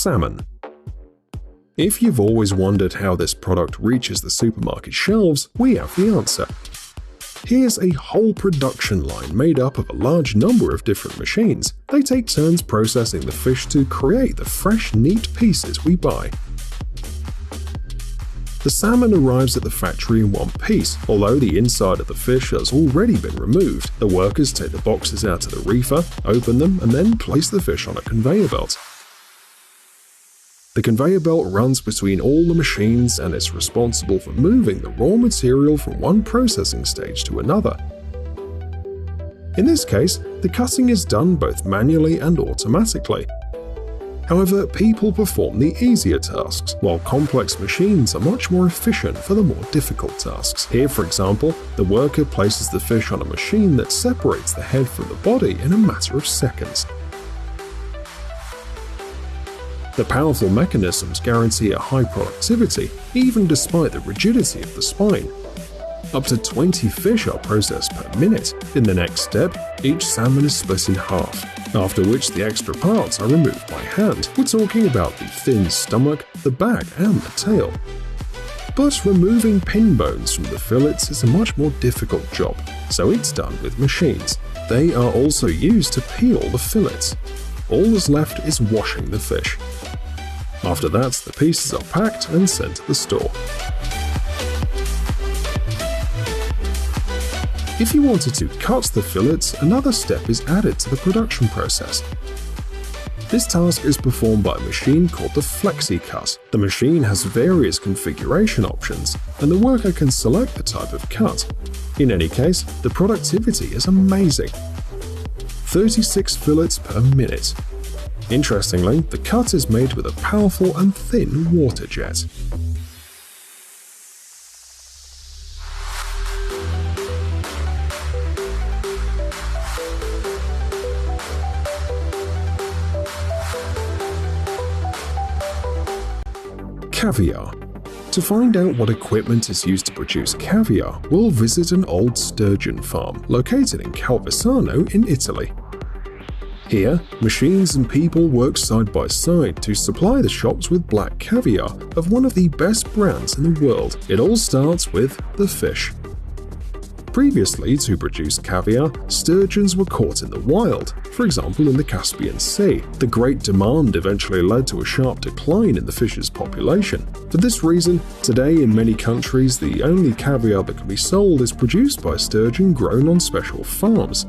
Salmon. If you've always wondered how this product reaches the supermarket shelves, we have the answer. Here's a whole production line made up of a large number of different machines. They take turns processing the fish to create the fresh, neat pieces we buy. The salmon arrives at the factory in one piece. Although the inside of the fish has already been removed, the workers take the boxes out of the reefer, open them, and then place the fish on a conveyor belt. The conveyor belt runs between all the machines and is responsible for moving the raw material from one processing stage to another. In this case, the cutting is done both manually and automatically. However, people perform the easier tasks, while complex machines are much more efficient for the more difficult tasks. Here, for example, the worker places the fish on a machine that separates the head from the body in a matter of seconds. The powerful mechanisms guarantee a high productivity, even despite the rigidity of the spine. Up to 20 fish are processed per minute. In the next step, each salmon is split in half, after which the extra parts are removed by hand. We're talking about the fin stomach, the back, and the tail. But removing pin bones from the fillets is a much more difficult job, so it's done with machines. They are also used to peel the fillets. All that's left is washing the fish. After that, the pieces are packed and sent to the store. If you wanted to cut the fillets, another step is added to the production process. This task is performed by a machine called the FlexiCut. The machine has various configuration options, and the worker can select the type of cut. In any case, the productivity is amazing. 36 fillets per minute. Interestingly, the cut is made with a powerful and thin water jet. Caviar. To find out what equipment is used to produce caviar, we'll visit an old sturgeon farm located in Calvisano in Italy. Here, machines and people work side by side to supply the shops with black caviar of one of the best brands in the world. It all starts with the fish. Previously, to produce caviar, sturgeons were caught in the wild, for example in the Caspian Sea. The great demand eventually led to a sharp decline in the fish's population. For this reason, today in many countries, the only caviar that can be sold is produced by sturgeon grown on special farms.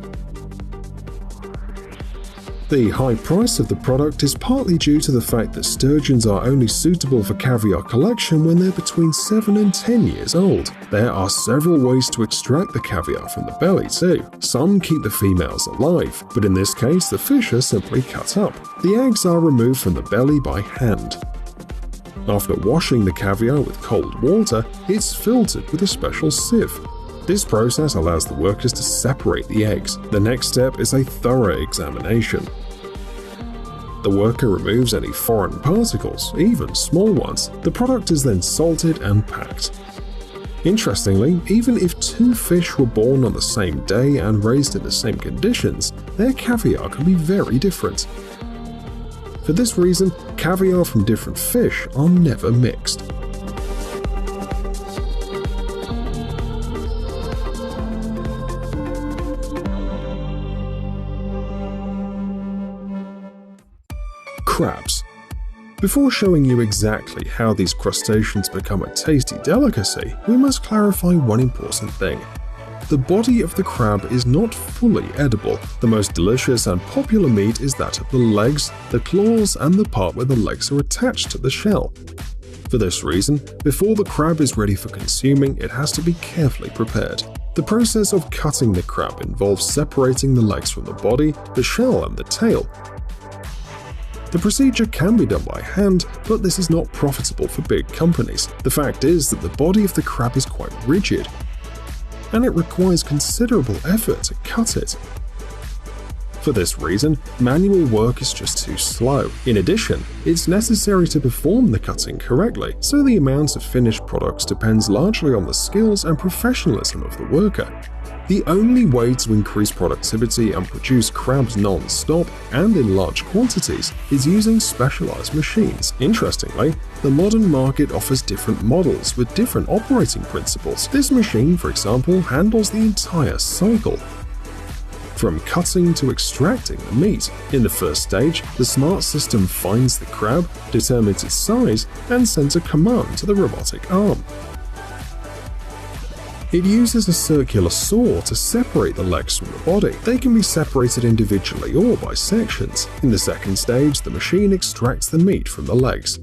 The high price of the product is partly due to the fact that sturgeons are only suitable for caviar collection when they're between 7 and 10 years old. There are several ways to extract the caviar from the belly too. Some keep the females alive, but in this case the fish are simply cut up. The eggs are removed from the belly by hand. After washing the caviar with cold water, it's filtered with a special sieve. This process allows the workers to separate the eggs. The next step is a thorough examination. The worker removes any foreign particles, even small ones. The product is then salted and packed. Interestingly, even if two fish were born on the same day and raised in the same conditions, their caviar can be very different. For this reason, caviar from different fish are never mixed. Crabs. Before showing you exactly how these crustaceans become a tasty delicacy, we must clarify one important thing. The body of the crab is not fully edible. The most delicious and popular meat is that of the legs, the claws, and the part where the legs are attached to the shell. For this reason, before the crab is ready for consuming, it has to be carefully prepared. The process of cutting the crab involves separating the legs from the body, the shell, and the tail. The procedure can be done by hand, but this is not profitable for big companies. The fact is that the body of the crab is quite rigid, and it requires considerable effort to cut it. For this reason, manual work is just too slow. In addition, it's necessary to perform the cutting correctly, so the amount of finished products depends largely on the skills and professionalism of the worker. The only way to increase productivity and produce crabs non-stop and in large quantities is using specialized machines. Interestingly, the modern market offers different models with different operating principles. This machine, for example, handles the entire cycle, from cutting to extracting the meat. In the first stage, the smart system finds the crab, determines its size, and sends a command to the robotic arm. It uses a circular saw to separate the legs from the body. They can be separated individually or by sections. In the second stage, the machine extracts the meat from the legs.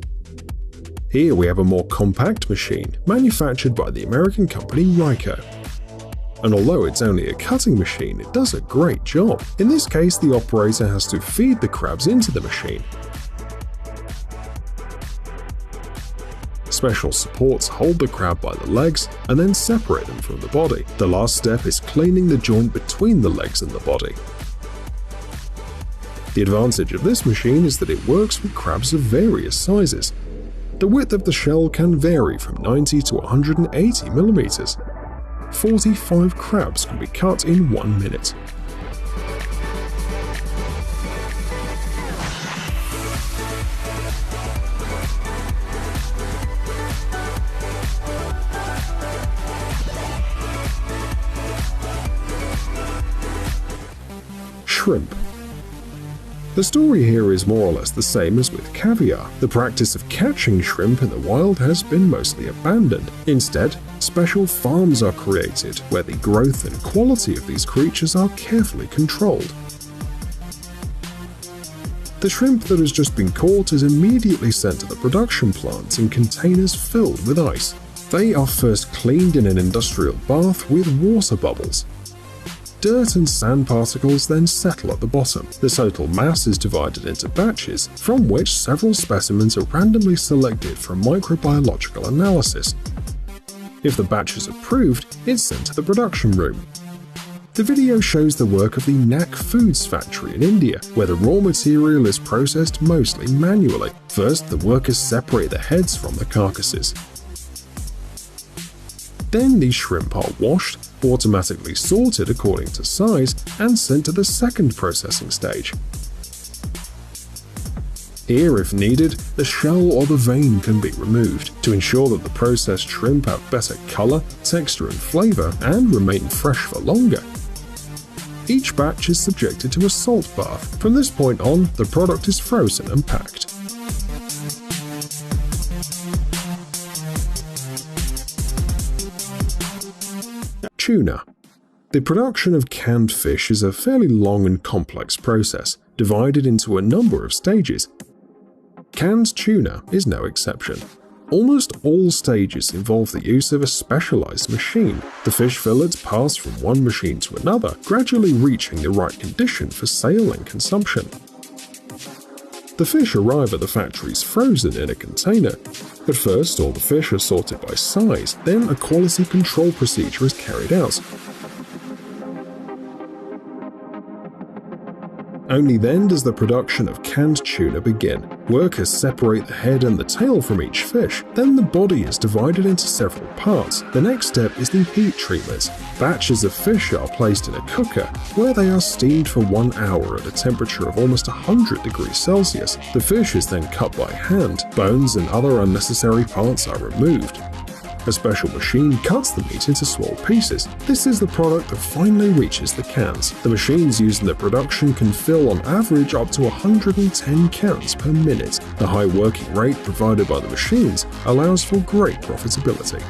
Here we have a more compact machine, manufactured by the American company Ryko. And although it's only a cutting machine, it does a great job. In this case, the operator has to feed the crabs into the machine. Special supports hold the crab by the legs and then separate them from the body. The last step is cleaning the joint between the legs and the body. The advantage of this machine is that it works with crabs of various sizes. The width of the shell can vary from 90 to 180 millimeters. 45 crabs can be cut in 1 minute. Shrimp. The story here is more or less the same as with caviar. The practice of catching shrimp in the wild has been mostly abandoned. Instead, special farms are created where the growth and quality of these creatures are carefully controlled. The shrimp that has just been caught is immediately sent to the production plant in containers filled with ice. They are first cleaned in an industrial bath with water bubbles. Dirt and sand particles then settle at the bottom. The total mass is divided into batches, from which several specimens are randomly selected for microbiological analysis. If the batch is approved, it's sent to the production room. The video shows the work of the Nak Foods factory in India, where the raw material is processed mostly manually. First, the workers separate the heads from the carcasses. Then these shrimp are washed, automatically sorted according to size, and sent to the second processing stage. Here, if needed, the shell or the vein can be removed to ensure that the processed shrimp have better color, texture, and flavor and remain fresh for longer. Each batch is subjected to a salt bath. From this point on, the product is frozen and packed. Tuna. The production of canned fish is a fairly long and complex process, divided into a number of stages. Canned tuna is no exception. Almost all stages involve the use of a specialized machine. The fish fillets pass from one machine to another, gradually reaching the right condition for sale and consumption. The fish arrive at the factories frozen in a container. At first, all the fish are sorted by size, then a quality control procedure is carried out. Only then does the production of canned tuna begin. Workers separate the head and the tail from each fish. Then the body is divided into several parts. The next step is the heat treatment. Batches of fish are placed in a cooker, where they are steamed for 1 hour at a temperature of almost 100 degrees Celsius. The fish is then cut by hand. Bones and other unnecessary parts are removed. A special machine cuts the meat into small pieces. This is the product that finally reaches the cans. The machines used in the production can fill on average up to 110 cans per minute. The high working rate provided by the machines allows for great profitability.